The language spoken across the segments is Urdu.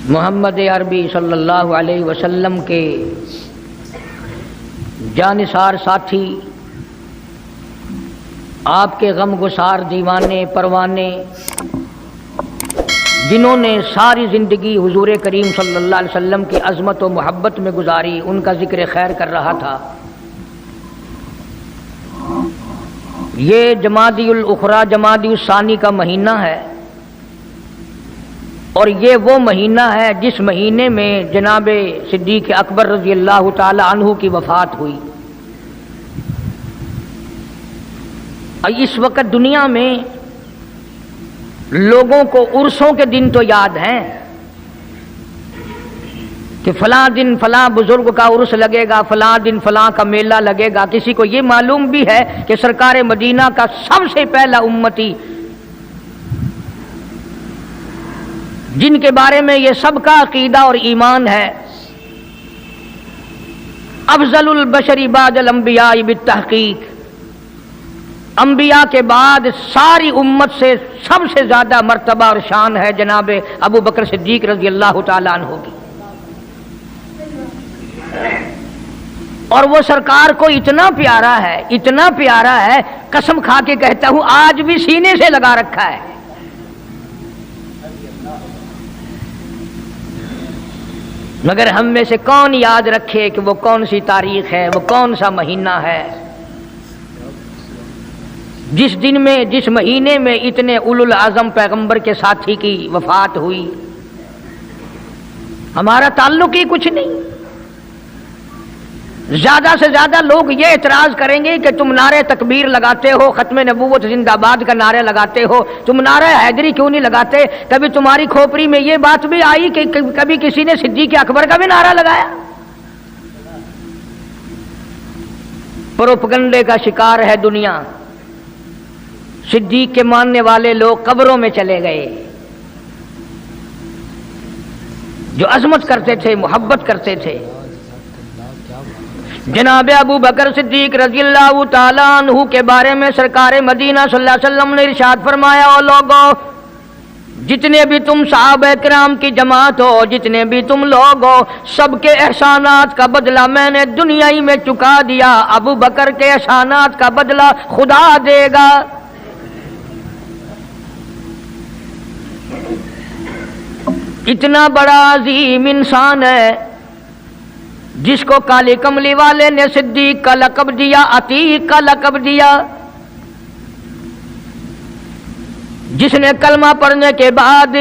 محمد عربی صلی اللہ علیہ وسلم کے جانثار ساتھی، آپ کے غم گسار دیوانے پروانے، جنہوں نے ساری زندگی حضور کریم صلی اللہ علیہ وسلم کی عظمت و محبت میں گزاری، ان کا ذکر خیر کر رہا تھا۔ یہ جمادی الاخری جمادی الثانی کا مہینہ ہے، اور یہ وہ مہینہ ہے جس مہینے میں جناب صدیق اکبر رضی اللہ تعالی عنہ کی وفات ہوئی۔ اس وقت دنیا میں لوگوں کو عرسوں کے دن تو یاد ہیں کہ فلاں دن فلاں بزرگ کا عرس لگے گا، فلاں دن فلاں کا میلہ لگے گا۔ کسی کو یہ معلوم بھی ہے کہ سرکار مدینہ کا سب سے پہلا امتی، جن کے بارے میں یہ سب کا عقیدہ اور ایمان ہے، افضل البشر بعد الانبیاء بالتحقیق، انبیاء کے بعد ساری امت سے سب سے زیادہ مرتبہ اور شان ہے جناب ابو بکر صدیق رضی اللہ تعالیٰ عنہ کی۔ اور وہ سرکار کو اتنا پیارا ہے، قسم کھا کے کہتا ہوں آج بھی سینے سے لگا رکھا ہے۔ مگر ہم میں سے کون یاد رکھے کہ وہ کون سی تاریخ ہے، وہ کون سا مہینہ ہے جس دن میں، جس مہینے میں اتنے اولو العزم پیغمبر کے ساتھی کی وفات ہوئی۔ ہمارا تعلق ہی کچھ نہیں۔ زیادہ سے زیادہ لوگ یہ اعتراض کریں گے کہ تم نعرہ تکبیر لگاتے ہو، ختم نبوت زندہ باد کا نعرہ لگاتے ہو، تم نعرہ حیدری کیوں نہیں لگاتے؟ کبھی تمہاری کھوپڑی میں یہ بات بھی آئی کہ کبھی کسی نے صدیق اکبر کا بھی نعرہ لگایا؟ پروپگنڈے کا شکار ہے دنیا۔ صدیق کے ماننے والے لوگ قبروں میں چلے گئے، جو عظمت کرتے تھے، محبت کرتے تھے۔ جناب ابو بکر صدیق رضی اللہ تعالیٰ عنہ کے بارے میں سرکار مدینہ صلی اللہ علیہ وسلم نے ارشاد فرمایا، او لوگو، جتنے بھی تم صحابہ کرام کی جماعت ہو، جتنے بھی تم لوگ ہو، سب کے احسانات کا بدلہ میں نے دنیا ہی میں چکا دیا، ابو بکر کے احسانات کا بدلہ خدا دے گا۔ اتنا بڑا عظیم انسان ہے جس کو کالی کملی والے نے صدیق کا لقب دیا، عتیق کا لقب دیا، جس نے کلمہ پڑھنے کے بعد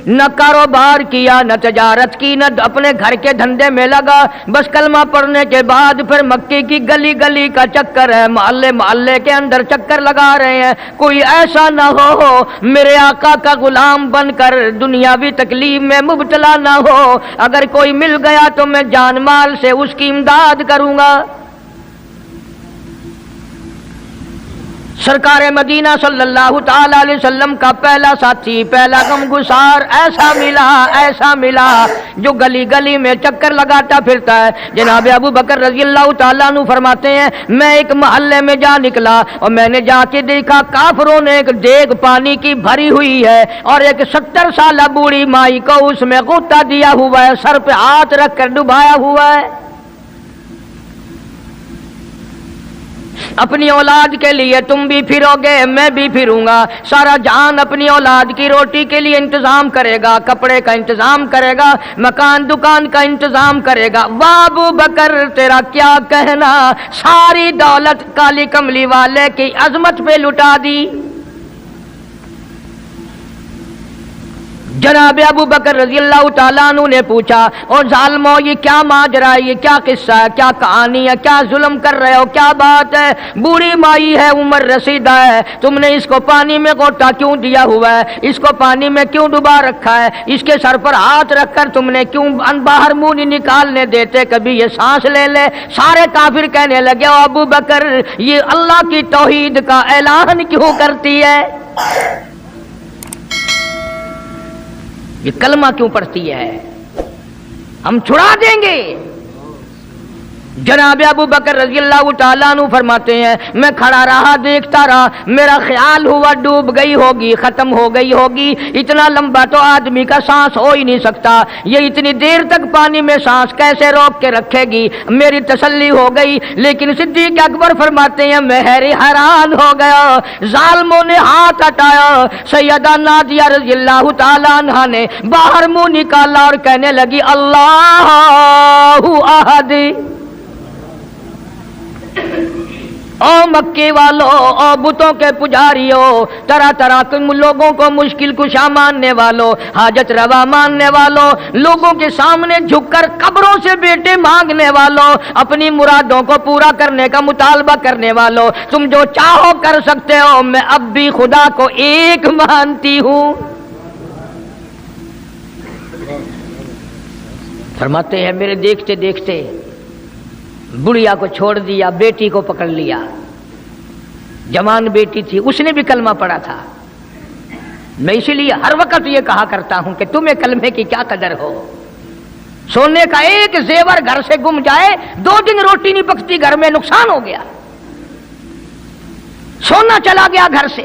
نہ کاروبار کیا، نہ تجارت کی، نہ اپنے گھر کے دھندے میں لگا، بس کلمہ پڑھنے کے بعد پھر مکے کی گلی گلی کا چکر ہے، محلے محلے کے اندر چکر لگا رہے ہیں۔ کوئی ایسا نہ ہو میرے آقا کا غلام بن کر دنیاوی تکلیف میں مبتلا نہ ہو، اگر کوئی مل گیا تو میں جان مال سے اس کی امداد کروں گا۔ سرکار مدینہ صلی اللہ تعالی علیہ وسلم کا پہلا ساتھی، پہلا غم گسار ایسا ملا جو گلی گلی میں چکر لگاتا پھرتا ہے۔ جناب ابو بکر رضی اللہ تعالیٰ عنہ فرماتے ہیں، میں ایک محلے میں جا نکلا اور میں نے جا کے دیکھا کافروں نے ایک دیگ پانی کی بھری ہوئی ہے اور ایک 70 سالہ بوڑھی مائی کو اس میں غوطہ دیا ہوا ہے، سر پہ ہاتھ رکھ کر ڈبایا ہوا ہے۔ اپنی اولاد کے لیے تم بھی پھرو گے، میں بھی پھروں گا۔ سارا جہان اپنی اولاد کی روٹی کے لیے انتظام کرے گا، کپڑے کا انتظام کرے گا، مکان دکان کا انتظام کرے گا۔ واہ ابو بکر تیرا کیا کہنا، ساری دولت کالی کملی والے کی عظمت پہ لٹا دی۔ جناب ابو بکر رضی اللہ تعالیٰ عنہ نے پوچھا، اور ظالمو یہ کیا ماجرا ہے، یہ کیا قصہ ہے، کیا کہانی ہے، کیا ظلم کر رہے ہو، کیا بات ہے؟ بوڑھی مائی ہے، عمر رسیدہ ہے، تم نے اس کو پانی میں غوطہ کیوں دیا ہوا ہے، اس کو پانی میں کیوں ڈبا رکھا ہے، اس کے سر پر ہاتھ رکھ کر تم نے کیوں باہر منہ نہیں نکالنے دیتے، کبھی یہ سانس لے لے۔ سارے کافر کہنے لگے، او ابو بکر یہ اللہ کی توحید کا اعلان کیوں کرتی ہے، یہ کلمہ کیوں پڑھتی ہے، ہم چھڑا دیں گے۔ جناب ابو بکر رضی اللہ تعالیٰ عنہ فرماتے ہیں میں کھڑا رہا دیکھتا رہا، میرا خیال ہوا ڈوب گئی ہوگی، ختم ہو گئی ہوگی، اتنا لمبا تو آدمی کا سانس ہو ہی نہیں سکتا، یہ اتنی دیر تک پانی میں سانس کیسے روک کے رکھے گی؟ میری تسلی ہو گئی، لیکن صدیق اکبر فرماتے ہیں میں حیران ہو گیا، ظالموں نے ہاتھ ہٹایا، سیدہ نادیہ رضی اللہ تعالیٰ عنہ نے باہر منہ نکالا اور کہنے لگی اللہ احد۔ او مکے والو، او بتوں کے پجاریوں، طرح طرح کے لوگوں کو مشکل کشا ماننے والوں، حاجت روا ماننے والوں، لوگوں کے سامنے جھک کر قبروں سے بیٹے مانگنے والوں، اپنی مرادوں کو پورا کرنے کا مطالبہ کرنے والوں، تم جو چاہو کر سکتے ہو، میں اب بھی خدا کو ایک مانتی ہوں۔ فرماتے ہیں میرے دیکھتے دیکھتے بڑھیا کو چھوڑ دیا، بیٹی کو پکڑ لیا، جوان بیٹی تھی، اس نے بھی کلمہ پڑھا تھا۔ میں اسی لیے ہر وقت یہ کہا کرتا ہوں کہ تمہیں کلمے کی کیا قدر ہو۔ سونے کا ایک زیور گھر سے گم جائے، 2 دن روٹی نہیں پکتی گھر میں، نقصان ہو گیا، سونا چلا گیا گھر سے۔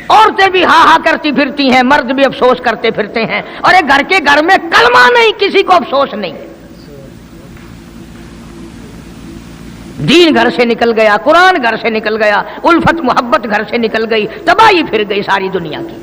عورتیں بھی ہاں ہاں کرتی پھرتی ہیں، مرد بھی افسوس کرتے پھرتے ہیں، اور ایک گھر کے گھر میں کلمہ نہیں، کسی کو افسوس نہیں۔ دین گھر سے نکل گیا، قرآن گھر سے نکل گیا، الفت محبت گھر سے نکل گئی، تباہی پھر گئی ساری دنیا کی۔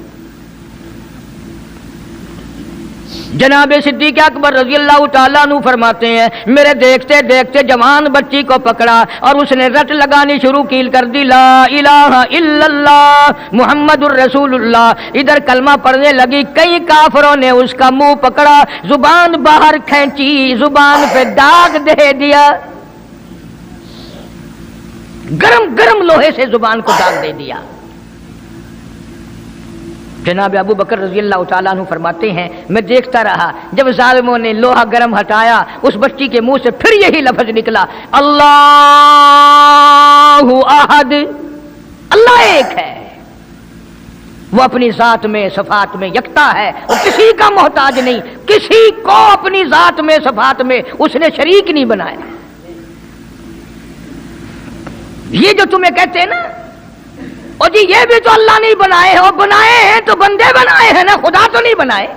جناب صدیق اکبر رضی اللہ تعالیٰ عنہ فرماتے ہیں میرے دیکھتے دیکھتے جوان بچی کو پکڑا اور اس نے رٹ لگانی شروع کی، کر دی لا الہ الا اللہ محمد الرسول اللہ۔ ادھر کلمہ پڑھنے لگی، کئی کافروں نے اس کا منہ پکڑا، زبان باہر کھینچی، زبان پہ داغ دے دیا، گرم گرم لوہے سے زبان کو داغ دے دیا۔ جناب ابو بکر رضی اللہ تعالیٰ عنہ فرماتے ہیں میں دیکھتا رہا، جب ظالموں نے لوہا گرم ہٹایا، اس بچی کے منہ سے پھر یہی لفظ نکلا اللہ احد، اللہ ایک ہے، وہ اپنی ذات میں صفات میں یکتا ہے، وہ کسی کا محتاج نہیں، کسی کو اپنی ذات میں صفات میں اس نے شریک نہیں بنایا۔ یہ جو تمہیں کہتے ہیں نا اور جی یہ بھی تو اللہ نہیں بنائے ہیں، اور بنائے ہیں تو بندے بنائے ہیں نا، خدا تو نہیں بنائے۔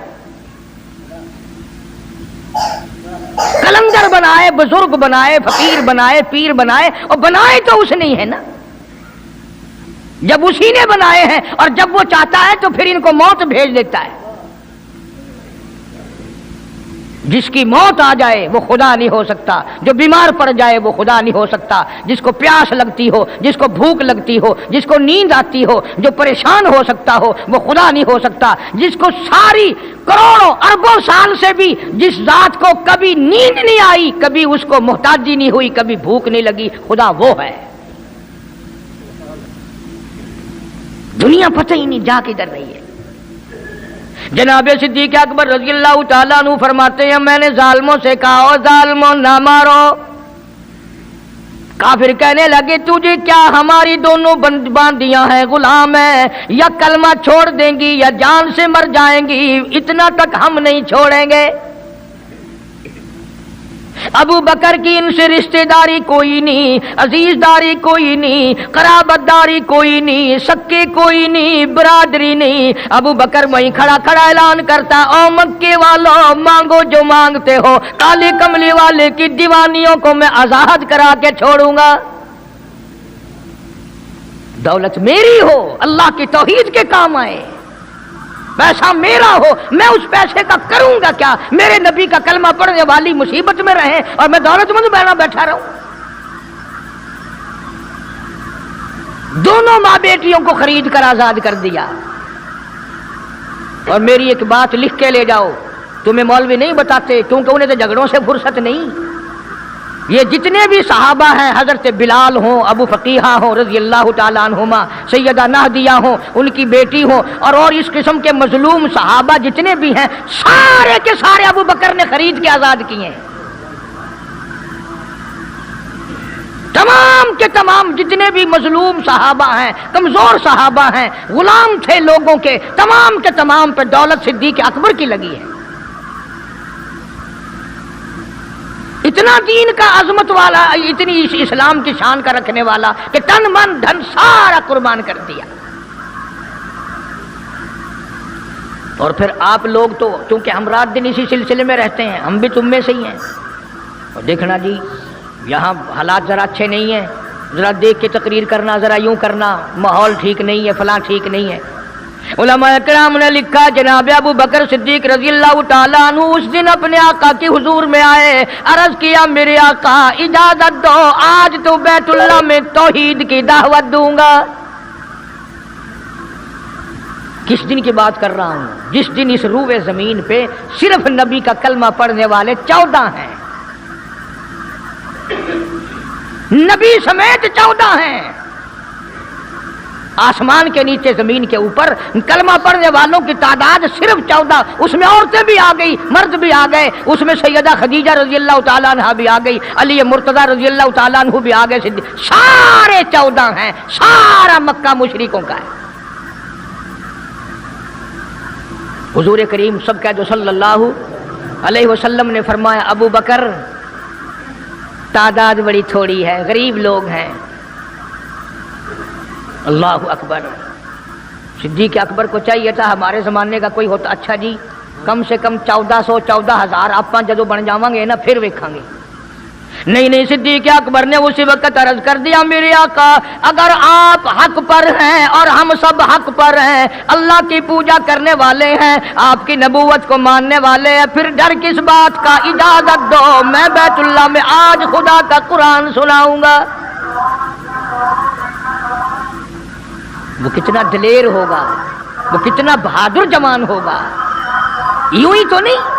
کلندر بنائے، بزرگ بنائے، فقیر بنائے، پیر بنائے، اور بنائے تو اس نہیں ہے نا۔ جب اسی نے بنائے ہیں اور جب وہ چاہتا ہے تو پھر ان کو موت بھیج دیتا ہے۔ جس کی موت آ جائے وہ خدا نہیں ہو سکتا، جو بیمار پڑ جائے وہ خدا نہیں ہو سکتا، جس کو پیاس لگتی ہو، جس کو بھوک لگتی ہو، جس کو نیند آتی ہو، جو پریشان ہو سکتا ہو وہ خدا نہیں ہو سکتا۔ جس کو ساری کروڑوں اربوں سال سے بھی جس ذات کو کبھی نیند نہیں آئی، کبھی اس کو محتاجی نہیں ہوئی، کبھی بھوک نہیں لگی، خدا وہ ہے۔ دنیا پتہ ہی نہیں جا کدھر رہی ہے۔ جناب صدیق اکبر رضی اللہ تعالیٰ عنہ فرماتے ہیں میں نے ظالموں سے کہا او ظالموں نہ مارو۔ کافر کہنے لگے تجھے کیا، ہماری دونوں باندیاں ہیں، غلام ہیں، یا کلمہ چھوڑ دیں گی یا جان سے مر جائیں گی، اتنا تک ہم نہیں چھوڑیں گے۔ ابو بکر کی ان سے رشتہ داری کوئی نہیں، عزیز داری کوئی نہیں، قرابت داری کوئی نہیں، سکے کوئی نہیں، برادری نہیں۔ ابو بکر وہیں کھڑا کھڑا اعلان کرتا او مکے والوں مانگو جو مانگتے ہو، کالے کملی والے کی دیوانیوں کو میں آزاد کرا کے چھوڑوں گا۔ دولت میری ہو، اللہ کی توحید کے کام آئے، پیسہ میرا ہو، میں اس پیسے کا کروں گا کیا؟ میرے نبی کا کلمہ پڑھنے والی مصیبت میں رہے اور میں دولت مند بیٹھا رہوں۔ دونوں ماں بیٹیوں کو خرید کر آزاد کر دیا۔ اور میری ایک بات لکھ کے لے جاؤ، تمہیں مولوی نہیں بتاتے کیونکہ انہیں تو جھگڑوں سے فرصت نہیں۔ یہ جتنے بھی صحابہ ہیں، حضرت بلال ہوں، ابو فقیہہ ہوں رضی اللہ تعالیٰ عنہما، سیدہ نہدیہ ہوں، ان کی بیٹی ہوں، اور اس قسم کے مظلوم صحابہ جتنے بھی ہیں، سارے کے سارے ابو بکر نے خرید کے آزاد کیے ہیں۔ تمام کے تمام جتنے بھی مظلوم صحابہ ہیں، کمزور صحابہ ہیں، غلام تھے لوگوں کے، تمام کے تمام پہ دولت صدیق اکبر کی لگی ہے۔ اتنا دین کا عظمت والا، اتنی اسلام کی شان کا رکھنے والا کہ تن من دھن سارا قربان کر دیا. اور پھر آپ لوگ تو چونکہ ہم رات دن اسی سلسلے میں رہتے ہیں، ہم بھی تم میں سے ہی ہیں. اور دیکھنا جی یہاں حالات ذرا اچھے نہیں ہیں، ذرا دیکھ کے تقریر کرنا، ذرا یوں کرنا، ماحول ٹھیک نہیں ہے، فلاں ٹھیک نہیں ہے. علماء کرام نے لکھا جناب ابو بکر صدیق رضی اللہ تعالیٰ عنہ اس دن اپنے آقا کے حضور میں آئے، عرض کیا میرے آقا اجازت دو، آج تو بیت اللہ میں توحید کی دعوت دوں گا. کس دن کی بات کر رہا ہوں؟ جس دن اس روئے زمین پہ صرف نبی کا کلمہ پڑھنے والے 14 ہیں، نبی سمیت 14 ہیں. آسمان کے نیچے زمین کے اوپر کلمہ پڑھنے والوں کی تعداد صرف 14، اس میں عورتیں بھی آ گئی، مرد بھی آ گئے، اس میں سیدہ خدیجہ رضی اللہ تعالیٰ عنہ بھی آ گئی، علی مرتضیٰ رضی اللہ تعالیٰ عنہ بھی آ گئے، سارے 14 ہیں. سارا مکہ مشرکوں کا ہے. حضور کریم سب کہہ دو صلی اللہ علیہ وسلم نے فرمایا ابو بکر تعداد بڑی تھوڑی ہے، غریب لوگ ہیں. اللہ اکبر. صدیق اکبر کو چاہیے تھا ہمارے زمانے کا کوئی ہوتا اچھا جی کم سے کم 1400 14,000 آپ جدو بن جاواں گے نا پھر ویکھاں گے. نہیں صدیق اکبر نے اسی وقت عرض کر دیا میرے آقا اگر آپ حق پر ہیں اور ہم سب حق پر ہیں، اللہ کی پوجا کرنے والے ہیں، آپ کی نبوت کو ماننے والے ہیں، پھر ڈر کس بات کا؟ اجازت دو میں بیت اللہ میں آج خدا کا قرآن سناؤں گا. وہ کتنا دلیر ہوگا، وہ کتنا بہادر جوان ہوگا. یوں ہی تو نہیں.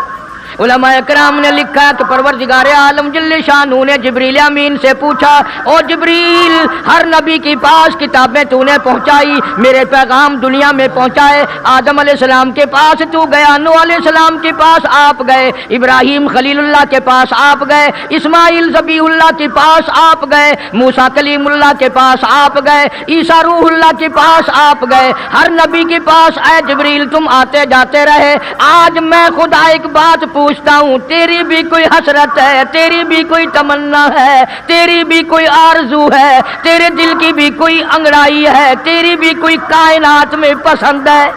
علماء کرام نے لکھا کہ پروردگار عالم جل شانہ نے جبریل امین سے پوچھا او جبریل ہر نبی کے پاس کتابیں تو نے پہنچائی، میرے پیغام دنیا میں پہنچائے. آدم علیہ السلام کے پاس تو گیا، نوح علیہ السلام کے پاس آپ گئے، ابراہیم خلیل اللہ کے پاس آپ گئے، اسماعیل ذبیح اللہ کے پاس آپ گئے، موسیٰ کلیم اللہ کے پاس آپ گئے، عیسیٰ روح اللہ کے پاس آپ گئے. ہر نبی کے پاس اے جبریل تم آتے جاتے رہے. آج میں خدا ایک بات پوچھتا ہوں، تیری بھی کوئی حسرت ہے، تیری بھی کوئی تمنا ہے، تیری بھی کوئی آرزو ہے، تیرے دل کی بھی کوئی انگڑائی ہے، تیری بھی کوئی کائنات میں پسند ہے؟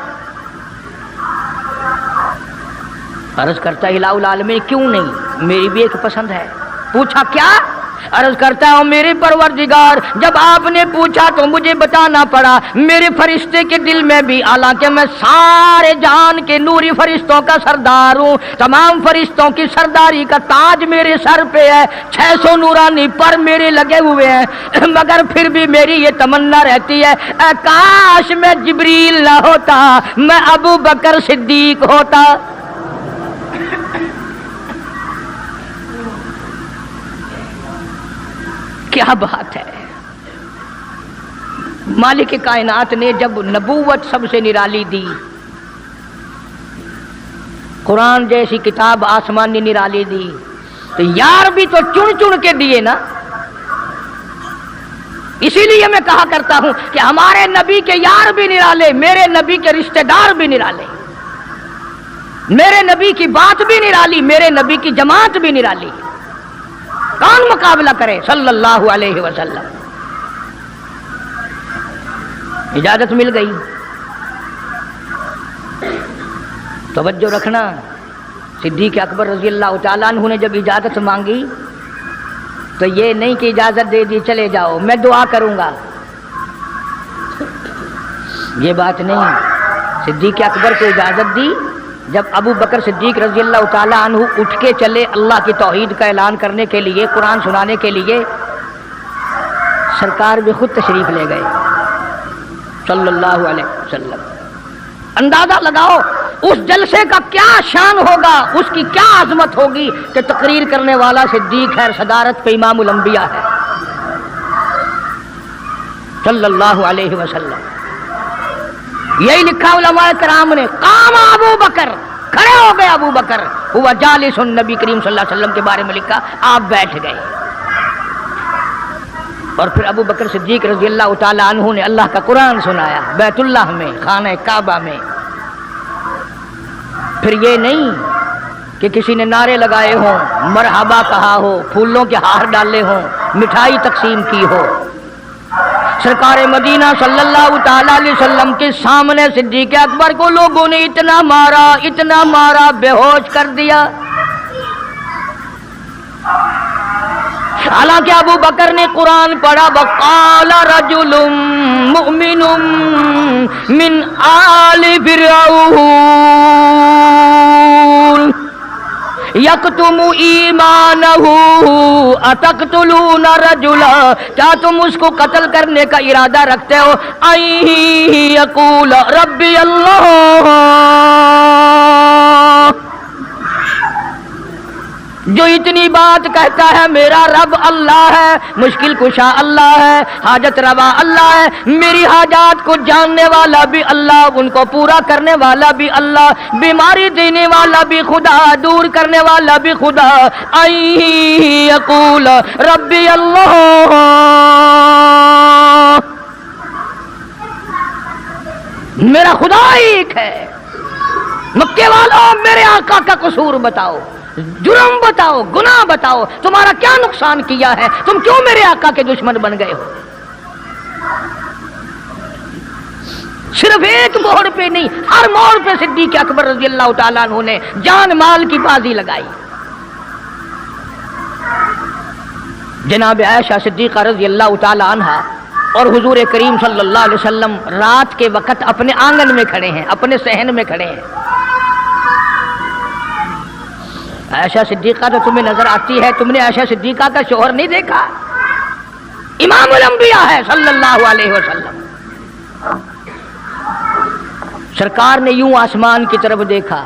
عرض کرتا ہے الہ العالمین کیوں نہیں، میری بھی ایک پسند ہے. پوچھا کیا؟ عرض کرتا ہوں میرے پروردگار جب آپ نے پوچھا تو مجھے بتانا پڑا میرے فرشتے کے دل میں بھی، حالانکہ میں سارے جہان کے نوری فرشتوں کا سردار ہوں، تمام فرشتوں کی سرداری کا تاج میرے سر پہ ہے، 600 نورانی پر میرے لگے ہوئے ہیں، مگر پھر بھی میری یہ تمنا رہتی ہے اے کاش میں جبریل نہ ہوتا، میں ابو بکر صدیق ہوتا. کیا بات ہے. مالک کائنات نے جب نبوت سب سے نرالی دی، قرآن جیسی کتاب آسمانی نرالی دی، تو یار بھی تو چن چن کے دیے نا. اسی لیے میں کہا کرتا ہوں کہ ہمارے نبی کے یار بھی نرالے، میرے نبی کے رشتہ دار بھی نرالے، میرے نبی کی بات بھی نرالی، میرے نبی کی جماعت بھی نرالی. کون مقابلہ کرے صلی اللہ علیہ وسلم. اجازت مل گئی. توجہ رکھنا، صدیق اکبر رضی اللہ تعالیٰ عنہ نے جب اجازت مانگی تو یہ نہیں کہ اجازت دے دی چلے جاؤ میں دعا کروں گا، یہ بات نہیں. صدیق اکبر کو اجازت دی. جب ابو بکر صدیق رضی اللہ تعالیٰ عنہ اٹھ کے چلے اللہ کی توحید کا اعلان کرنے کے لیے، قرآن سنانے کے لیے، سرکار بھی خود تشریف لے گئے صلی اللہ علیہ وسلم. اندازہ لگاؤ اس جلسے کا کیا شان ہوگا، اس کی کیا عظمت ہوگی کہ تقریر کرنے والا صدیق ہے، صدارت پہ امام الانبیاء ہے صلی اللہ علیہ وسلم. یہی لکھا علماء کرام نے، قام ابو بکر، کھڑے ہو گئے ابو بکر، ہوا جالس، نبی کریم صلی اللہ علیہ وسلم کے بارے میں لکھا آپ بیٹھ گئے. اور پھر ابو بکر صدیق رضی اللہ تعالیٰ عنہ نے اللہ کا قرآن سنایا بیت اللہ میں، خانہ کعبہ میں. پھر یہ نہیں کہ کسی نے نعرے لگائے ہوں، مرحبا کہا ہو، پھولوں کے ہار ڈالے ہوں، مٹھائی تقسیم کی ہو۔ سرکار مدینہ صلی اللہ تعالی علیہ وسلم کے سامنے صدیق اکبر کو لوگوں نے اتنا مارا، بے ہوش کر دیا۔ حالانکہ ابو بکر نے قرآن پڑھا، وقال رجل مؤمن من آل فرعون یکتم ایمانہ اتقتلون رجلا، کیا تم اس کو قتل کرنے کا ارادہ رکھتے ہو؟ ان یقول ربی اللہ، جو اتنی بات کہتا ہے میرا رب اللہ ہے، مشکل کشا اللہ ہے، حاجت روا اللہ ہے، میری حاجات کو جاننے والا بھی اللہ، ان کو پورا کرنے والا بھی اللہ، بیماری دینے والا بھی خدا، دور کرنے والا بھی خدا۔ ان یقول ربی اللہ، میرا خدا ایک ہے۔ مکے والوں میرے آقا کا قصور بتاؤ، جرم بتاؤ، گناہ بتاؤ، تمہارا کیا نقصان کیا ہے؟ تم کیوں میرے آقا کے دشمن بن گئے ہو؟ صرف ایک موڑ پہ نہیں، ہر موڑ پہ صدیق اکبر رضی اللہ تعالیٰ عنہ نے جان مال کی بازی لگائی۔ جناب عائشہ صدیقہ رضی اللہ تعالیٰ عنہا اور حضور کریم صلی اللہ علیہ وسلم رات کے وقت اپنے آنگن میں کھڑے ہیں، اپنے صحن میں کھڑے ہیں۔ عائشہ صدیقہ تو تمہیں نظر آتی ہے، تم نے عائشہ صدیقہ کا شوہر نہیں دیکھا؟ امام الانبیاء ہے صلی اللہ علیہ وسلم۔ سرکار نے یوں آسمان کی طرف دیکھا،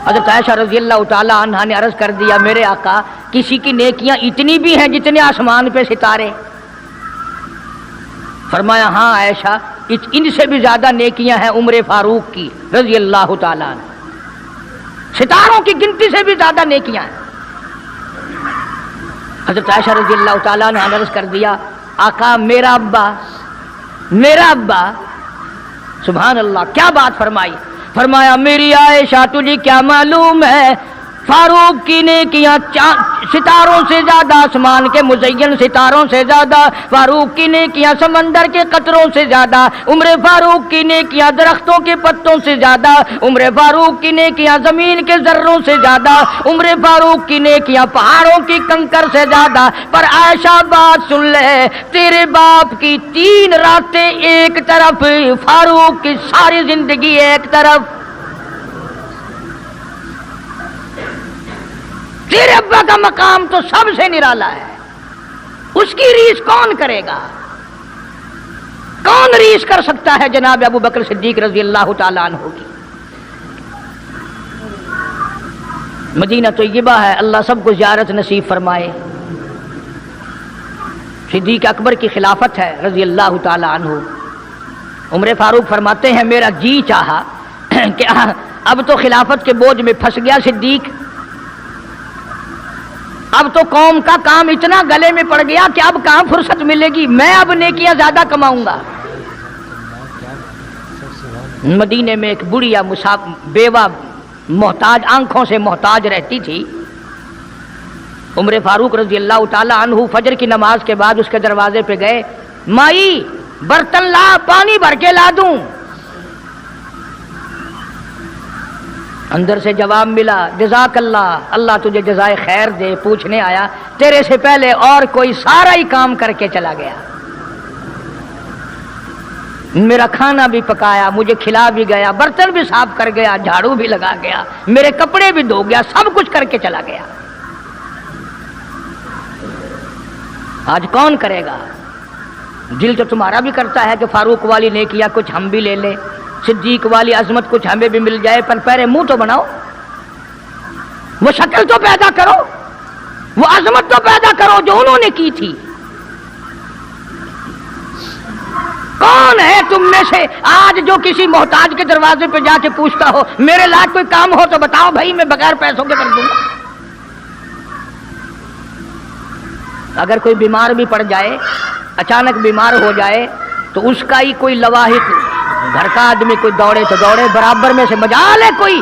حضرت عائشہ رضی اللہ تعالی عنہا نے عرض کر دیا، میرے آقا کسی کی نیکیاں اتنی بھی ہیں جتنے آسمان پہ ستارے؟ فرمایا ہاں عائشہ، ان سے بھی زیادہ نیکیاں ہیں عمر فاروق کی رضی اللہ تعالی عنہ، ستاروں کی گنتی سے بھی زیادہ نیکیاں ہیں۔ حضرت عائشہ رضی اللہ تعالیٰ نے عرض کر دیا، آقا میرا ابا، سبحان اللہ، کیا بات فرمائی؟ فرمایا میری عائشہ تجھے کیا معلوم ہے، فاروق کی نیکیاں ستاروں سے زیادہ، آسمان کے مزین ستاروں سے زیادہ، فاروق کی نیکیاں سمندر کے قطروں سے زیادہ، عمر فاروق کی نیکیاں درختوں کے پتوں سے زیادہ، عمر فاروق کی نیکیاں زمین کے ذروں سے زیادہ، عمر فاروق کی نیکیاں پہاڑوں کی کنکر سے زیادہ۔ پر عائشہ بات سن لے، تیرے باپ کی 3 راتیں ایک طرف، فاروق کی ساری زندگی ایک طرف۔ تیرے ابا کا مقام تو سب سے نرالا ہے، اس کی ریس کون کرے گا؟ کون ریس کر سکتا ہے جناب ابو بکر صدیق رضی اللہ تعالیٰ عنہ کی؟ مدینہ طیبہ ہے، اللہ سب کو زیارت نصیب فرمائے۔ صدیق اکبر کی خلافت ہے رضی اللہ تعالیٰ عنہ۔ عمر فاروق فرماتے ہیں میرا جی چاہا کہ اب تو خلافت کے بوجھ میں پھنس گیا صدیق، اب تو قوم کا کام اتنا گلے میں پڑ گیا کہ اب کہاں فرصت ملے گی، میں اب نیکیاں زیادہ کماؤں گا۔ مدینے میں ایک بڑھیا بیوہ محتاج، آنکھوں سے محتاج رہتی تھی۔ عمر فاروق رضی اللہ تعالی عنہ فجر کی نماز کے بعد اس کے دروازے پہ گئے، مائی برتن لا، پانی بھر کے لا دوں؟ اندر سے جواب ملا، جزاک اللہ، اللہ تجھے جزائے خیر دے، پوچھنے آیا تیرے سے پہلے اور کوئی سارا ہی کام کر کے چلا گیا، میرا کھانا بھی پکایا، مجھے کھلا بھی گیا، برتن بھی صاف کر گیا، جھاڑو بھی لگا گیا، میرے کپڑے بھی دھو گیا، سب کچھ کر کے چلا گیا۔ آج کون کرے گا؟ دل تو تمہارا بھی کرتا ہے کہ فاروق والی نیکیاں کچھ ہم بھی لے لیں، صدیق والی عظمت کچھ ہمیں بھی مل جائے، پر پہلے منہ تو بناؤ، وہ شکل تو پیدا کرو، وہ عظمت تو پیدا کرو جو انہوں نے کی تھی۔ کون ہے تم میں سے آج جو کسی محتاج کے دروازے پہ جا کے پوچھتا ہو میرے لائق کوئی کام ہو تو بتاؤ بھائی، میں بغیر پیسوں کے کر دوں گا؟ اگر کوئی بیمار بھی پڑ جائے، اچانک بیمار ہو جائے، تو اس کا ہی کوئی لواحق، گھر کا آدمی کوئی دوڑے تو دوڑے، برابر میں سے مجال ہے کوئی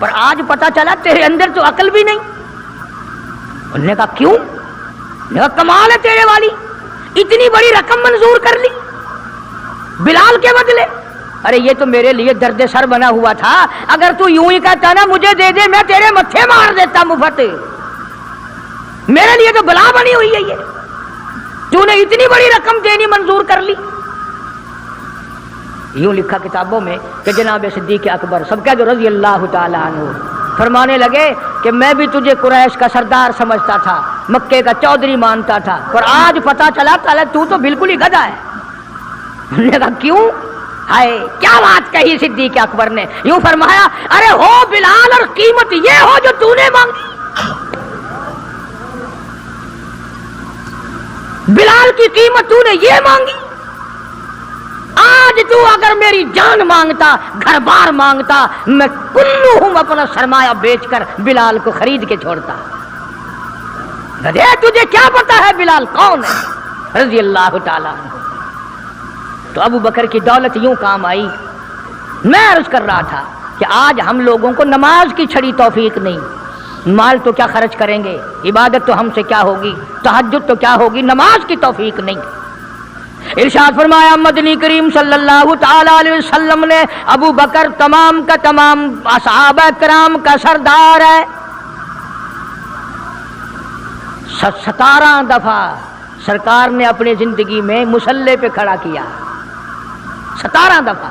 پر آج پتا چلا تیرے اندر تو عقل بھی نہیں. انہوں نے کہا کیوں؟ انہوں نے کہا کمال ہے تیرے والی، اتنی بڑی رقم منظور کر لی بلال کے بدلے. ارے یہ تو میرے لیے درد سر بنا ہوا تھا، اگر تو یوں ہی کہتا نا مجھے دے دے میں تیرے متھے مار دیتا مفت. میرے لیے تو بلا بنی ہوئی ہے یہ، تو نے اتنی بڑی رقم دینی منظور کر لی. یوں لکھا کتابوں میں کہ جناب صدیق اکبر سب کا جو رضی اللہ تعالیٰ عنہ فرمانے لگے کہ میں بھی تجھے قریش کا سردار سمجھتا تھا، مکے کا چودھری مانتا تھا، اور آج پتا چلا تو تو بالکل ہی گدھا ہے. انہوں نے کہا کیوں؟ ہائے کیا بات کہی صدیق اکبر نے. یوں فرمایا ارے ہو بلال اور قیمت یہ ہو جو تو نے مانگی. بلال کی قیمت تو نے یہ مانگی. آج تو اگر میری جان مانگتا، گھر بار مانگتا، میں کلہم اپنا سرمایہ بیچ کر بلال کو خرید کے چھوڑتا. گدھے تجھے کیا پتا ہے بلال کون ہے رضی اللہ تعالیٰ عنہ. تو ابو بکر کی دولت یوں کام آئی. میں عرض کر رہا تھا کہ آج ہم لوگوں کو نماز کی چھڑی توفیق نہیں. مال تو کیا خرچ کریں گے، عبادت تو ہم سے کیا ہوگی، تہجد تو کیا ہوگی، نماز کی توفیق نہیں. ارشاد فرمایا مدنی کریم صلی اللہ تعالی علیہ وسلم نے ابو بکر تمام کا تمام اصحابہ کرام کا سردار ہے. 17 دفعہ سرکار نے اپنی زندگی میں مصلی پہ کھڑا کیا. 17 دفعہ.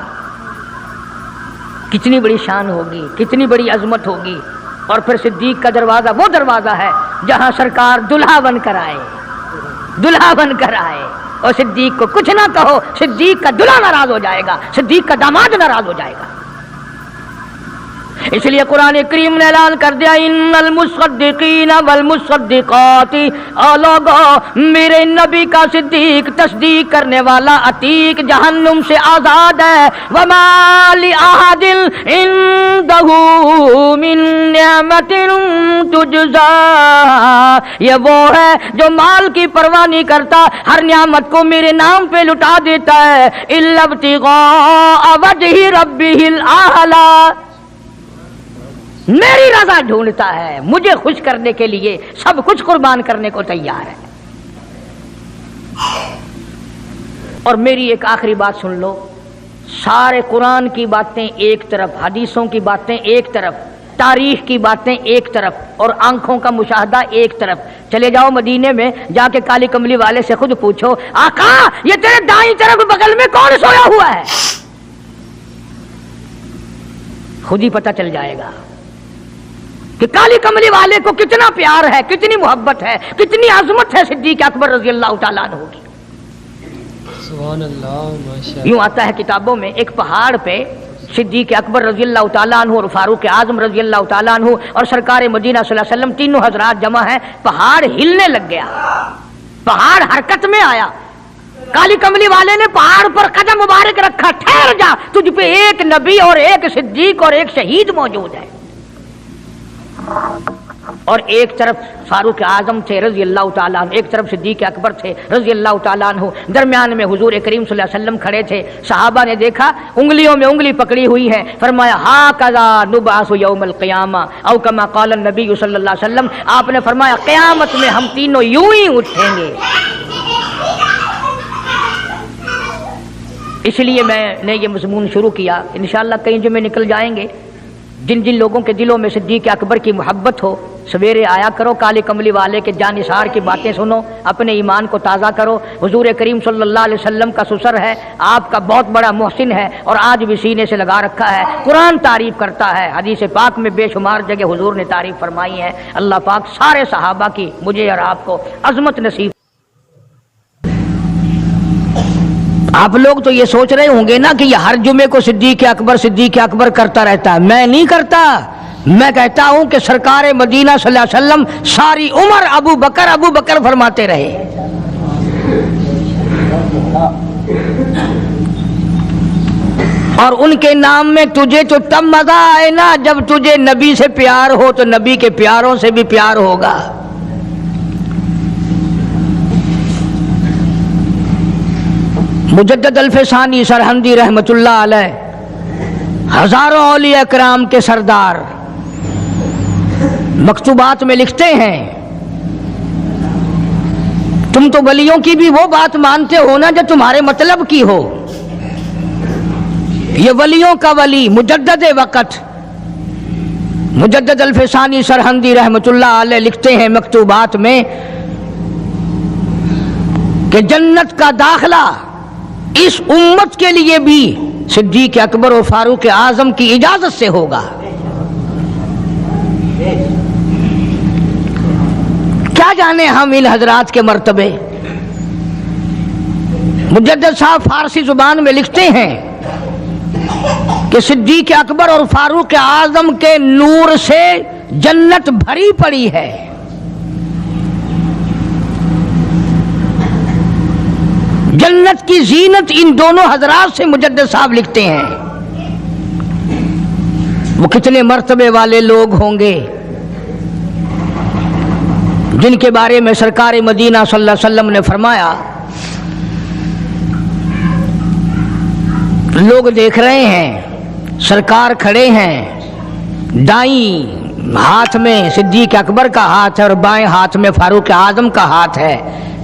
کتنی بڑی شان ہوگی، کتنی بڑی عظمت ہوگی. اور پھر صدیق کا دروازہ وہ دروازہ ہے جہاں سرکار دلہا بن کر آئے، دلہا بن کر آئے. اور صدیق کو کچھ نہ کہو، صدیق کا دلہا ناراض ہو جائے گا، صدیق کا داماد ناراض ہو جائے گا. اس لیے قرآن کریم نے اعلان کر دیا ان المصدقین والمصدقات. اور لوگو میرے نبی کا صدیق تصدیق کرنے والا عتیق جہنم سے آزاد ہے. وما لأحد عنده من نعمت تجزا. یہ وہ ہے جو مال کی پرواہ نہیں کرتا، ہر نعمت کو میرے نام پہ لٹا دیتا ہے. الا ابتغاء وجہ ربہ الاعلی. میری رضا ڈھونڈتا ہے، مجھے خوش کرنے کے لیے سب کچھ قربان کرنے کو تیار ہے. اور میری ایک آخری بات سن لو. سارے قرآن کی باتیں ایک طرف، حدیثوں کی باتیں ایک طرف، تاریخ کی باتیں ایک طرف، اور آنکھوں کا مشاہدہ ایک طرف. چلے جاؤ مدینے میں، جا کے کالی کملی والے سے خود پوچھو آقا یہ تیرے دائیں طرف بغل میں کون سویا ہوا ہے، خود ہی پتہ چل جائے گا کہ کالی کملی والے کو کتنا پیار ہے، کتنی محبت ہے، کتنی عظمت ہے صدیق اکبر رضی اللہ تعالیٰ عنہ کی. سبحان اللہ ماشاءاللہ. یوں آتا ہے کتابوں میں ایک پہاڑ پہ صدیق اکبر رضی اللہ تعالیٰ عنہ اور فاروق اعظم رضی اللہ تعالیٰ عنہ اور سرکار مدینہ صلی اللہ علیہ وسلم تینوں حضرات جمع ہیں. پہاڑ ہلنے لگ گیا، پہاڑ حرکت میں آیا. کالی کملی والے نے پہاڑ پر قدم مبارک رکھا. ٹھہر جا، تجھ پہ ایک نبی اور ایک صدیق اور ایک شہید موجود ہے. اور ایک طرف فاروق اعظم تھے رضی اللہ تعالیٰ عنہ، ایک طرف صدیق اکبر تھے رضی اللہ تعالیٰ عنہ، درمیان میں حضور کریم صلی اللہ علیہ وسلم کھڑے تھے. صحابہ نے دیکھا انگلیوں میں انگلی پکڑی ہوئی ہے. فرمایا ہاکذا نبعث یوم القیامہ او کما قال النبی صلی اللہ علیہ وسلم. آپ نے فرمایا قیامت میں ہم تینوں یوں ہی اٹھیں گے. اس لیے میں نے یہ مضمون شروع کیا. انشاءاللہ کئی جمعے نکل جائیں گے. جن جن لوگوں کے دلوں میں صدیق اکبر کی محبت ہو سویرے آیا کرو، کالے کملی والے کے جانثار کی باتیں سنو، اپنے ایمان کو تازہ کرو. حضور کریم صلی اللہ علیہ وسلم کا سسر ہے، آپ کا بہت بڑا محسن ہے اور آج بھی سینے سے لگا رکھا ہے. قرآن تعریف کرتا ہے، حدیث پاک میں بے شمار جگہ حضور نے تعریف فرمائی ہے. اللہ پاک سارے صحابہ کی مجھے اور آپ کو عظمت نصیب. آپ لوگ تو یہ سوچ رہے ہوں گے نا کہ یہ ہر جمعے کو صدیق اکبر کرتا رہتا ہے. میں نہیں کرتا. میں کہتا ہوں کہ سرکار مدینہ صلی اللہ علیہ وسلم ساری عمر ابو بکر فرماتے رہے. اور ان کے نام میں تجھے تو تب مزہ آئے نا جب تجھے نبی سے پیار ہو تو نبی کے پیاروں سے بھی پیار ہوگا. مجدد الفسانی سرہندی رحمت اللہ علیہ ہزاروں اولیاء کرام کے سردار مکتوبات میں لکھتے ہیں تم تو ولیوں کی بھی وہ بات مانتے ہو نا جو تمہارے مطلب کی ہو. یہ ولیوں کا ولی مجدد وقت مجدد الفسانی سرہندی رحمت اللہ علیہ لکھتے ہیں مکتوبات میں کہ جنت کا داخلہ اس امت کے لیے بھی صدیق اکبر اور فاروق اعظم کی اجازت سے ہوگا. کیا جانے ہم ان حضرات کے مرتبے. مجدد صاحب فارسی زبان میں لکھتے ہیں کہ صدیق اکبر اور فاروق اعظم کے نور سے جنت بھری پڑی ہے. جنت کی زینت ان دونوں حضرات سے مجدد صاحب لکھتے ہیں. وہ کتنے مرتبے والے لوگ ہوں گے جن کے بارے میں سرکار مدینہ صلی اللہ علیہ وسلم نے فرمایا لوگ دیکھ رہے ہیں سرکار کھڑے ہیں دائیں ہاتھ میں صدیق اکبر کا ہاتھ ہے اور بائیں ہاتھ میں فاروق اعظم کا ہاتھ ہے.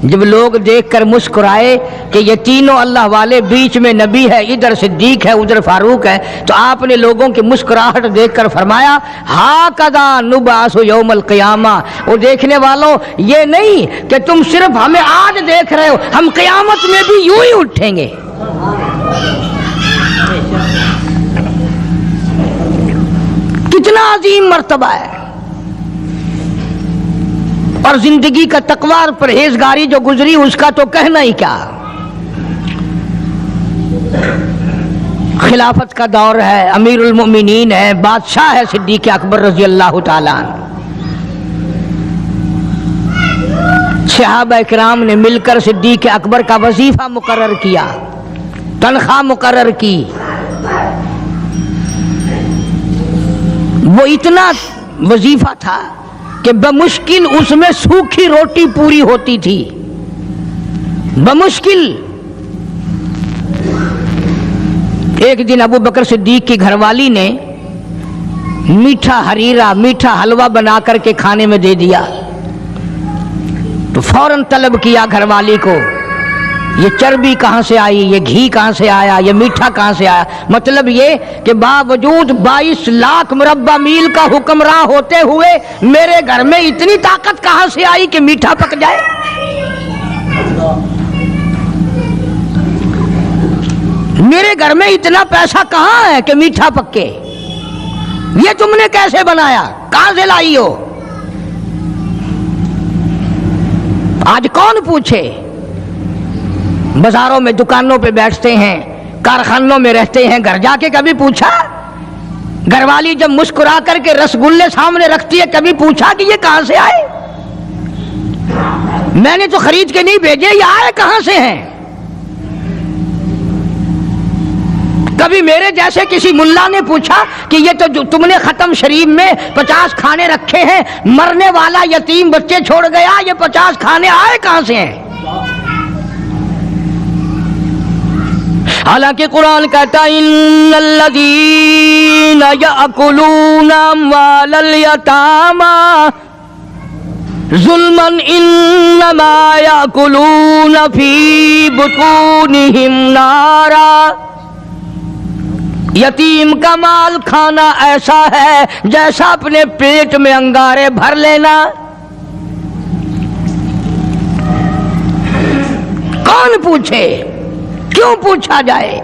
جب لوگ دیکھ کر مسکرائے کہ یہ تینوں اللہ والے بیچ میں نبی ہے ادھر صدیق ہے ادھر فاروق ہے تو آپ نے لوگوں کی مسکراہٹ دیکھ کر فرمایا ہاکذا نبعث یوم القیامہ. وہ دیکھنے والوں یہ نہیں کہ تم صرف ہمیں آج دیکھ رہے ہو ہم قیامت میں بھی یوں ہی اٹھیں گے. کتنا عظیم مرتبہ ہے. اور زندگی کا تقوی اور پرہیزگاری جو گزری اس کا تو کہنا ہی کیا. خلافت کا دور ہے امیر المؤمنین ہے بادشاہ ہے صدیق اکبر رضی اللہ تعالیٰ عنہ. صحابہ کرام نے مل کر صدیق اکبر کا وظیفہ مقرر کیا تنخواہ مقرر کی. وہ اتنا وظیفہ تھا کہ بمشکل اس میں سوکھی روٹی پوری ہوتی تھی بمشکل. ایک دن ابو بکر صدیق کی گھر والی نے میٹھا ہریرا میٹھا حلوہ بنا کر کے کھانے میں دے دیا تو فوراً طلب کیا گھر والی کو یہ چربی کہاں سے آئی یہ گھی کہاں سے آیا یہ میٹھا کہاں سے آیا. مطلب یہ کہ باوجود 22 لاکھ مربع میل کا حکمراں ہوتے ہوئے میرے گھر میں اتنی طاقت کہاں سے آئی کہ میٹھا پک جائے. میرے گھر میں اتنا پیسہ کہاں ہے کہ میٹھا پکے. یہ تم نے کیسے بنایا کہاں سے لائی ہو. آج کون پوچھے. بازاروں میں دکانوں پہ بیٹھتے ہیں کارخانوں میں رہتے ہیں گھر جا کے کبھی پوچھا. گھر والی جب مسکرا کر کے رسگلے سامنے رکھتی ہے کبھی پوچھا کہ یہ کہاں سے آئے. میں نے تو خرید کے نہیں بھیجے یہ آئے کہاں سے ہیں. کبھی میرے جیسے کسی ملا نے پوچھا کہ یہ تو جو تم نے ختم شریف میں 50 کھانے رکھے ہیں مرنے والا یتیم بچے چھوڑ گیا یہ 50 کھانے آئے کہاں سے ہیں. حالانکہ قرآن کہتا ہے ان الذین یأکلون اموال الیتامی ظلما انما یأکلون فی بطونہم نارا. یتیم کا مال کھانا ایسا ہے جیسا اپنے پیٹ میں انگارے بھر لینا. کون پوچھے کیوں پوچھا جائے.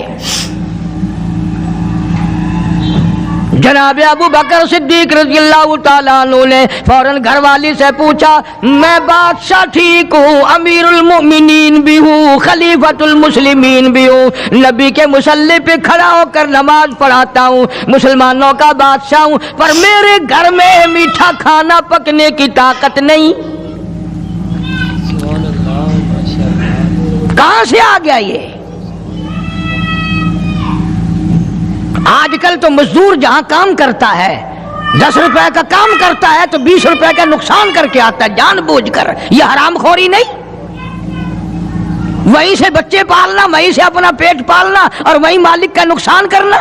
جناب ابو بکر صدیق رضی اللہ تعالیٰ عنہ نے فوراً گھر والی سے پوچھا میں بادشاہ ٹھیک ہوں امیر المؤمنین بھی ہوں خلیفۃ المسلمین بھی ہوں نبی کے مصلی پہ کھڑا ہو کر نماز پڑھاتا ہوں مسلمانوں کا بادشاہ ہوں پر میرے گھر میں میٹھا کھانا پکنے کی طاقت نہیں. کہاں سے آ گیا یہ. آج کل تو مزدور جہاں کام کرتا ہے 10 روپے کا کام کرتا ہے تو 20 روپے کا نقصان کر کے آتا ہے جان بوجھ کر. یہ حرام خوری نہیں. وہیں سے بچے پالنا وہیں سے اپنا پیٹ پالنا اور وہیں مالک کا نقصان کرنا.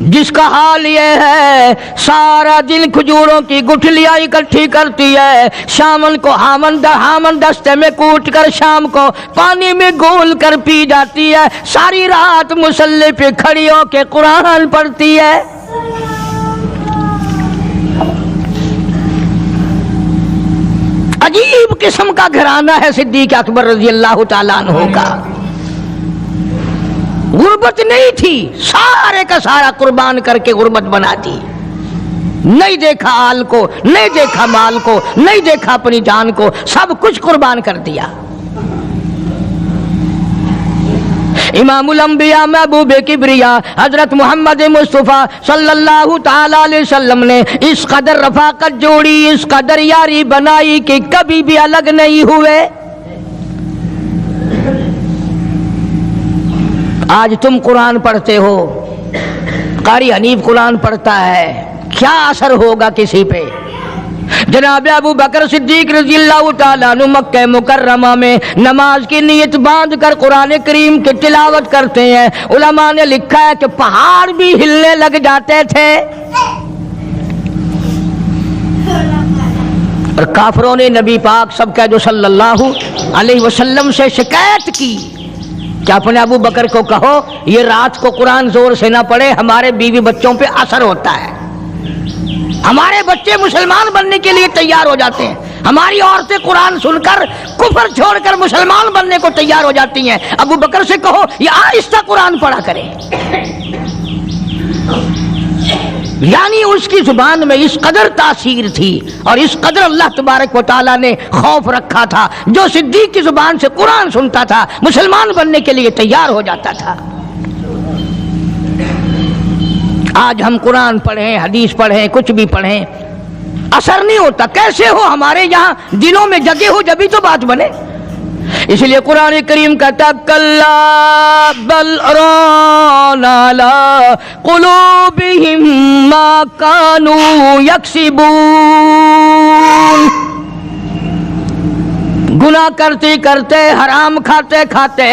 جس کا حال یہ ہے سارا دن کھجوروں کی گٹھلیاں اکٹھی کرتی ہے، شامن کو ہامن دستے میں کوٹ کر شام کو پانی میں گھول کر پی جاتی ہے، ساری رات مصلی پہ کھڑی ہو کے قرآن پڑھتی ہے۔ عجیب قسم کا گھرانہ ہے صدیق اکبر رضی اللہ تعالیٰ عنہ کا۔ غربت نہیں تھی، سارے کا سارا قربان کر کے غربت بنا دی۔ نہیں دیکھا آل کو، نہیں دیکھا مال کو، نہیں دیکھا اپنی جان کو، سب کچھ قربان کر دیا۔ امام الانبیاء محبوب کبریا حضرت محمد مصطفیٰ صلی اللہ تعالی علیہ وسلم نے اس قدر رفاقت جوڑی، اس قدر یاری بنائی کہ کبھی بھی الگ نہیں ہوئے۔ آج تم قرآن پڑھتے ہو، قاری حنیف قرآن پڑھتا ہے، کیا اثر ہوگا کسی پہ؟ جناب ابو بکر صدیق رضی اللہ تعالیٰ عنہ مکہ مکرمہ میں نماز کی نیت باندھ کر قرآن کریم کی تلاوت کرتے ہیں۔ علماء نے لکھا ہے کہ پہاڑ بھی ہلنے لگ جاتے تھے، اور کافروں نے نبی پاک سب کا جو صلی اللہ علیہ وسلم سے شکایت کی کہ اپنے ابو بکر کو کہو یہ رات کو قرآن زور سے نہ پڑھے، ہمارے بیوی بچوں پہ اثر ہوتا ہے، ہمارے بچے مسلمان بننے کے لیے تیار ہو جاتے ہیں، ہماری عورتیں قرآن سن کر کفر چھوڑ کر مسلمان بننے کو تیار ہو جاتی ہیں، ابو بکر سے کہو یہ آہستہ قرآن پڑھا کرے۔ یعنی اس کی زبان میں اس قدر تاثیر تھی اور اس قدر اللہ تبارک و تعالیٰ نے خوف رکھا تھا، جو صدیق کی زبان سے قرآن سنتا تھا مسلمان بننے کے لیے تیار ہو جاتا تھا۔ آج ہم قرآن پڑھیں، حدیث پڑھیں، کچھ بھی پڑھیں، اثر نہیں ہوتا۔ کیسے ہو؟ ہمارے یہاں دلوں میں جگہ ہو جبھی تو بات بنے۔ اس لیے قرآن کریم کہتا کلا بل ران علی قلوبہم ما کانوا یکسبون، گناہ کرتے کرتے، حرام کھاتے کھاتے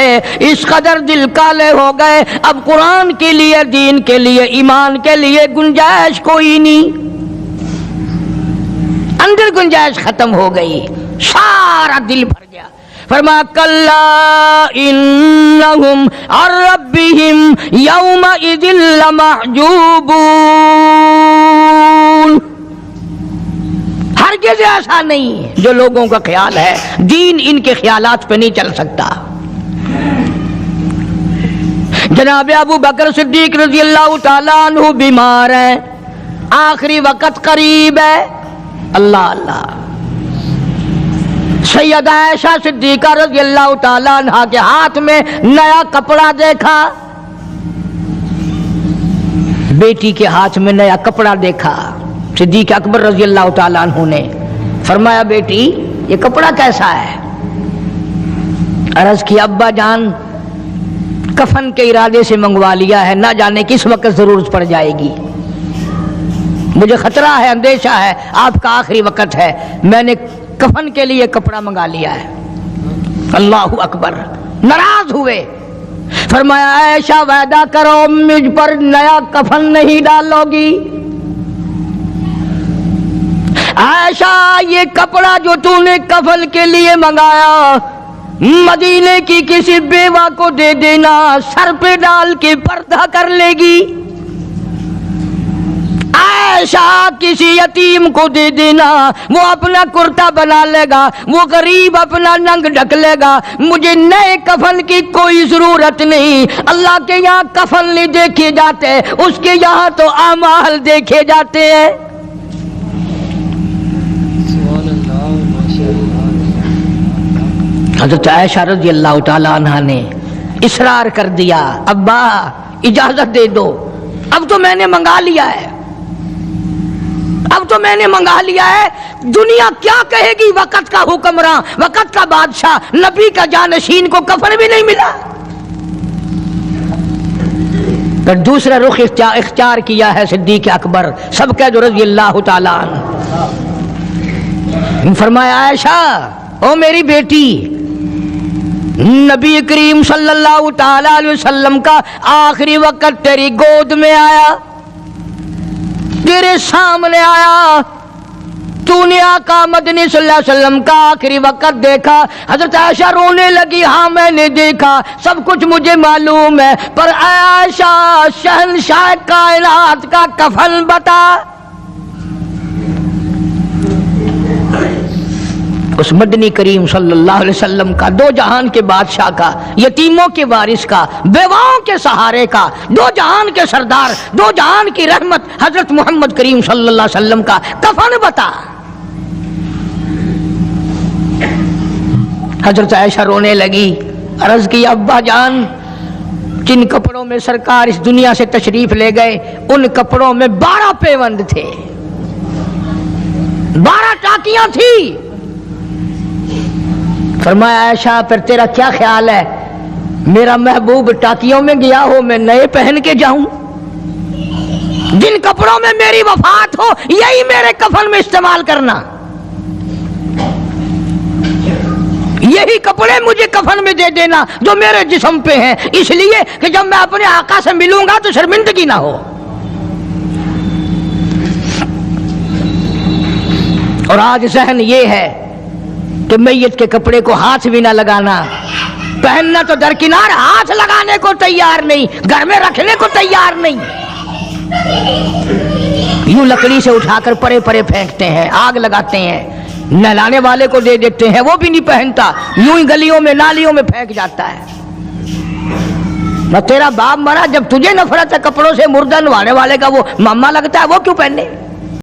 اس قدر دل کالے ہو گئے، اب قرآن کے لیے، دین کے لیے، ایمان کے لیے گنجائش کوئی نہیں، اندر گنجائش ختم ہو گئی، سارا دل بھر گیا۔ فرمایا کلا انہم عن ربہم یومئذ لمحجوبون، ہرگز ایسا نہیں، جو لوگوں کا خیال ہے دین ان کے خیالات پہ نہیں چل سکتا۔ جناب ابو بکر صدیق رضی اللہ تعالیٰ عنہ بیمار ہیں، آخری وقت قریب ہے، اللہ اللہ۔ سیدہ عائشہ صدیقہ رضی اللہ تعالیٰ عنہ کے ہاتھ میں نیا کپڑا دیکھا، بیٹی کے ہاتھ میں نیا کپڑا دیکھا۔ صدیق اکبر رضی اللہ تعالیٰ عنہ نے فرمایا بیٹی یہ کپڑا کیسا ہے؟ عرض کی ابا جان کفن کے ارادے سے منگوا لیا ہے، نہ جانے کس وقت ضرورت پڑ جائے گی، مجھے خطرہ ہے، اندیشہ ہے، آپ کا آخری وقت ہے، میں نے کفن کے لیے کپڑا منگا لیا ہے۔ اللہ اکبر۔ ناراض ہوئے، فرمایا عائشہ وعدہ کرو مجھ پر نیا کفن نہیں ڈالو گی۔ عائشہ یہ کپڑا جو تو نے کفن کے لیے منگایا مدینے کی کسی بیوہ کو دے دینا، سر پہ ڈال کے پردہ کر لے گی۔ عائشہ کسی یتیم کو دے دینا، وہ اپنا کرتا بنا لے گا، وہ غریب اپنا ننگ ڈھک لے گا، مجھے نئے کفن کی کوئی ضرورت نہیں۔ اللہ کے یہاں کفن نہیں دیکھے جاتے، اس کے یہاں تو اعمال دیکھے جاتے ہیں۔ حضرت عائشہ رضی اللہ تعالی عنہ نے اصرار کر دیا، ابا اجازت دے دو، اب تو میں نے منگا لیا ہے، اب تو میں نے منگا لیا ہے، دنیا کیا کہے گی؟ وقت کا حکمراں، وقت کا بادشاہ، نبی کا جانشین کو کفن بھی نہیں ملا۔ پھر دوسرا رخ اختیار کیا ہے صدیق اکبر سب کا جو رضی اللہ تعالیٰ عنہ، فرمایا عائشہ او میری بیٹی، نبی کریم صلی اللہ تعالی علیہ وسلم کا آخری وقت تیری گود میں آیا، تیرے سامنے آیا، تو نے آقا مدنی صلی اللہ علیہ وسلم کا آخری وقت دیکھا۔ حضرت عائشہ رونے لگی، ہاں میں نے دیکھا، سب کچھ مجھے معلوم ہے، پر اے عائشہ شہنشاہ کائنات کا کفن بتا۔ اس مدنی کریم صلی اللہ علیہ وسلم کا، دو جہان کے بادشاہ کا، یتیموں کے وارث کا، بیواؤں کے سہارے کا، دو جہان کے سردار، دو جہان کی رحمت حضرت محمد کریم صلی اللہ علیہ وسلم کا کفن بتا۔ حضرت عائشہ رونے لگی، عرض کی ابا جان، جن کپڑوں میں سرکار اس دنیا سے تشریف لے گئے ان کپڑوں میں 12 پیوند تھے، 12 ٹاکیاں تھی۔ فرمایا عائشہ پھر تیرا کیا خیال ہے، میرا محبوب ٹاکیوں میں گیا ہو میں نئے پہن کے جاؤں؟ جن کپڑوں میں میری وفات ہو یہی میرے کفن میں استعمال کرنا، یہی کپڑے مجھے کفن میں دے دینا جو میرے جسم پہ ہیں، اس لیے کہ جب میں اپنے آقا سے ملوں گا تو شرمندگی نہ ہو۔ اور آج ذہن یہ ہے کہ میت کے کپڑے کو ہاتھ بھی نہ لگانا، پہننا تو درکنار، ہاتھ لگانے کو تیار نہیں، گھر میں رکھنے کو تیار نہیں، یوں لکڑی سے اٹھا کر پرے پرے پھینکتے ہیں، آگ لگاتے ہیں، نہلانے والے کو دے دیتے ہیں، وہ بھی نہیں پہنتا، یوں ہی گلیوں میں نالیوں میں پھینک جاتا ہے۔ نہ تیرا باپ مرا، جب تجھے نفرت ہے کپڑوں سے، مردہ نوانے والے کا وہ ماما لگتا ہے، وہ کیوں پہنے؟